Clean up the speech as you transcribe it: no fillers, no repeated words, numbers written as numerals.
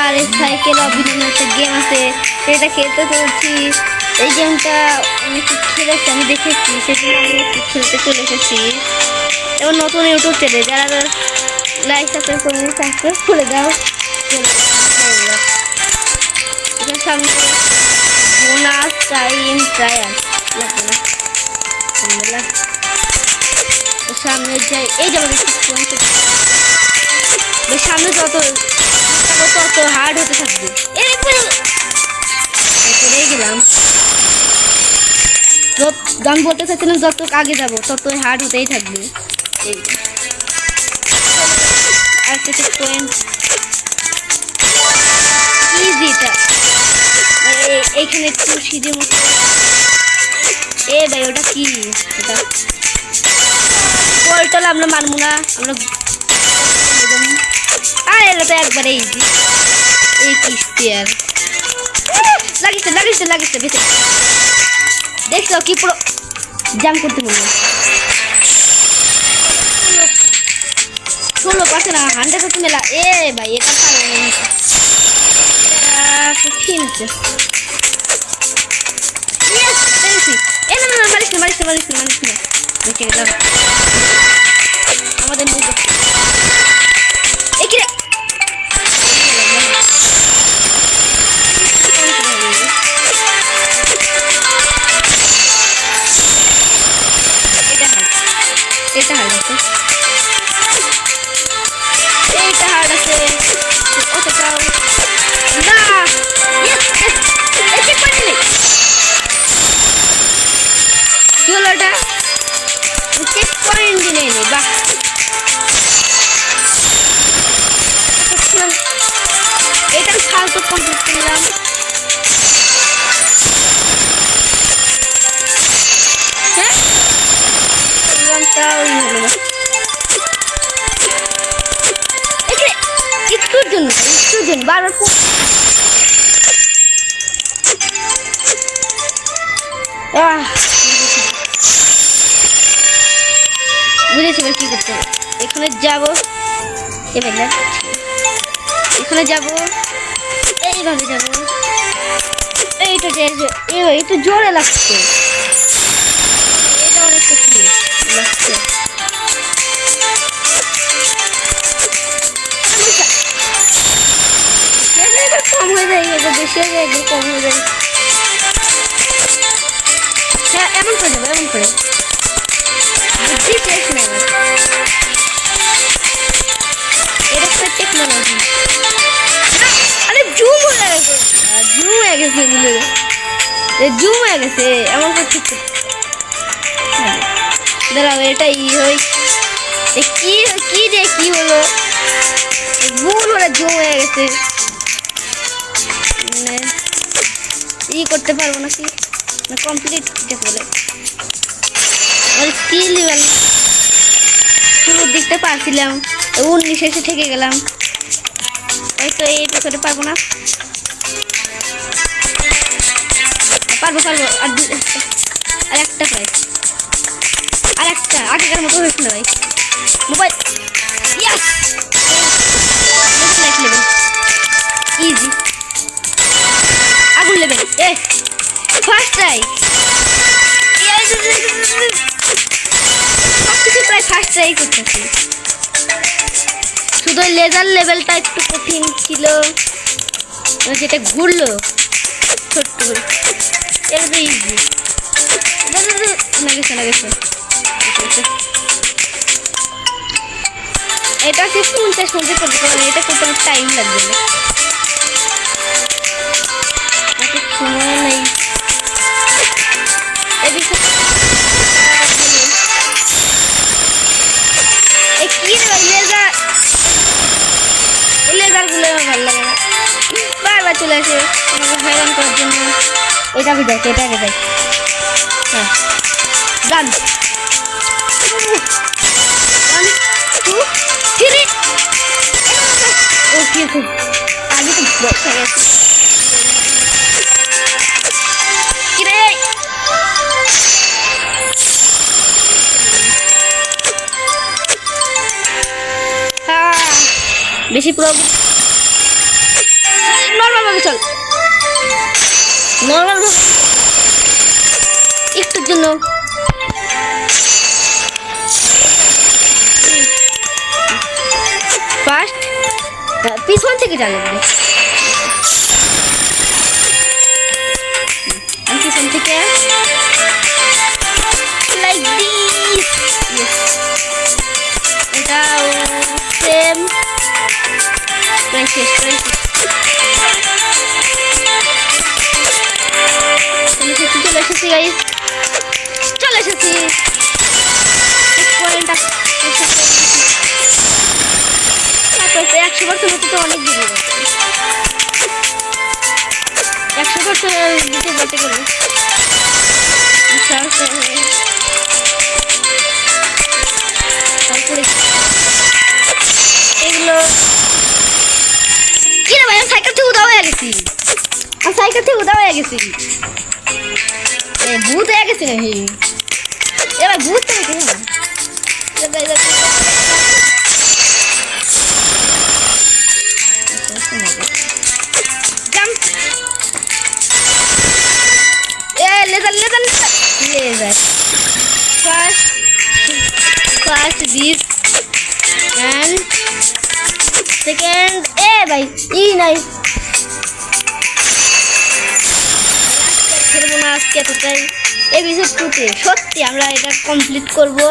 আর cycle অভিনয় একটা game আছে, সেটা খেলতে চলছি। এই গেমটা অনেক খেলেছি, আমি দেখেছি, সেজন্য আমি একটু খেলতে চলে এসেছি। এবং নতুন ইউটিউব চ্যানেল, যারা লাইক সাবস্ক্রাইব করে সাবস্ক্রাইব করে দাও। এটার সামনে বোনাস টাইম ট্রায়াল লাগবে না, সামনে যাই। এই যে আমাদের সামনে যত তত হার্ড হতে থাকবে। গেলাম গান বলতে চাচ্ছিলাম, যত আগে যাবো তত হার্ড হতেই থাকবে। আরেকটা চেক পয়েন্ট ইজিটা এইখানে একটু সিঁড়ির মতো। এ ভাই ওটা কি? বলটাল আমরা মানবো না, আমরা আর এলো তো একবারে ইজি। এই কিস্তি আর লাগিস বেঁচে দেখছো কি পুরো জাম করতে বলবো। 16% 100 হতে মেলা। এ ভাই এটা কঠিন আছে। মারিস না দেখে গেলাম আমাদের মুখ। এটা হার্ড আছে, এইটা হার্ড আছে। ওটা চাও না, চেক করে নিলি কি হলো? এটা চেক পয়েন্ট দিলে নে। বাহ, এটা ফালতু কমপ্লিট করলাম। একটুর জন্য বারবার বুঝেছি এবার কি করতে হবে। এখানে যাবো, এখানে যাবো, এইভাবে যাবো। এইটা একটু জোরে লাগছে, এটা অনেক কঠিন লাগছে। কম হয়ে যায়, বেশি হয়ে যায়, কম হয়ে যায়। হ্যাঁ এমন করে যাবো, এমন করে বুদ্ধি শেষ না। এটা একটা টেকনোলজি। আরে জুম হয়ে গেছে এমন করছি। দাঁড়াও, এটা কি হলো? ভুল হলে জুম হয়ে গেছে। করতে পারবো নাকি না কমপ্লিট বলে স্কিল লেভেল শুরুর দিকটা পারছিলাম, 19 এসে থেকে গেলাম। হয়তো এই এপিসোডে পারবো না। পারবো আর একটা প্রাইস, আর একটা আগেকার মতো হয়েছে না ভাই। মোবাইল ইজি আগুন লেভেল ফার্স্ট ট্রাই। সবকিছু প্রায় ফার্স্ট ট্রাই করতেছি, শুধু লেজার লেভেলটা একটু কঠিন ছিল, যেটা ঘুরলো ছোট্ট করে। এটা তো ইজি গেছে। এটা হচ্ছে 50 মিনিট করতে পারবো, এটা করতে আমার টাইম লাগবে না, সময় নেই। লেজার গুলো আমার ভালো লাগে না, বারবার চলে আসে আমাকে হয়রান করার জন্য। এটাকে দেখ হ্যাঁ গান 1 2 3 ওকে খুব আগে তো বসে গেছে। বেশি প্রবলেম ভাবে চল, নর্মাল ভাবে একটুর জন্য। ফার্স্ট পিছন থেকে চালাবে, পিছন থেকে লাইক দিস। এটা সেম প্রায় শেষ, চলে এসেছি গাইস, চলে এসেছি। পয়েন্ট 100% হতে তো অনেক দিন 100% দিতে বলতে গেলে তারপরে এগুলো কি রে ভাই, আমি সাইকেল থেকে উদাও হয়ে গেছি, ভূত হয়ে গেছে নাকি? এবার ভূত থেকে first this and second ভাই নাই খেলবো না আজকে এতটাই। এপিসোড 2 তে সত্যি আমরা এটা কমপ্লিট করবো।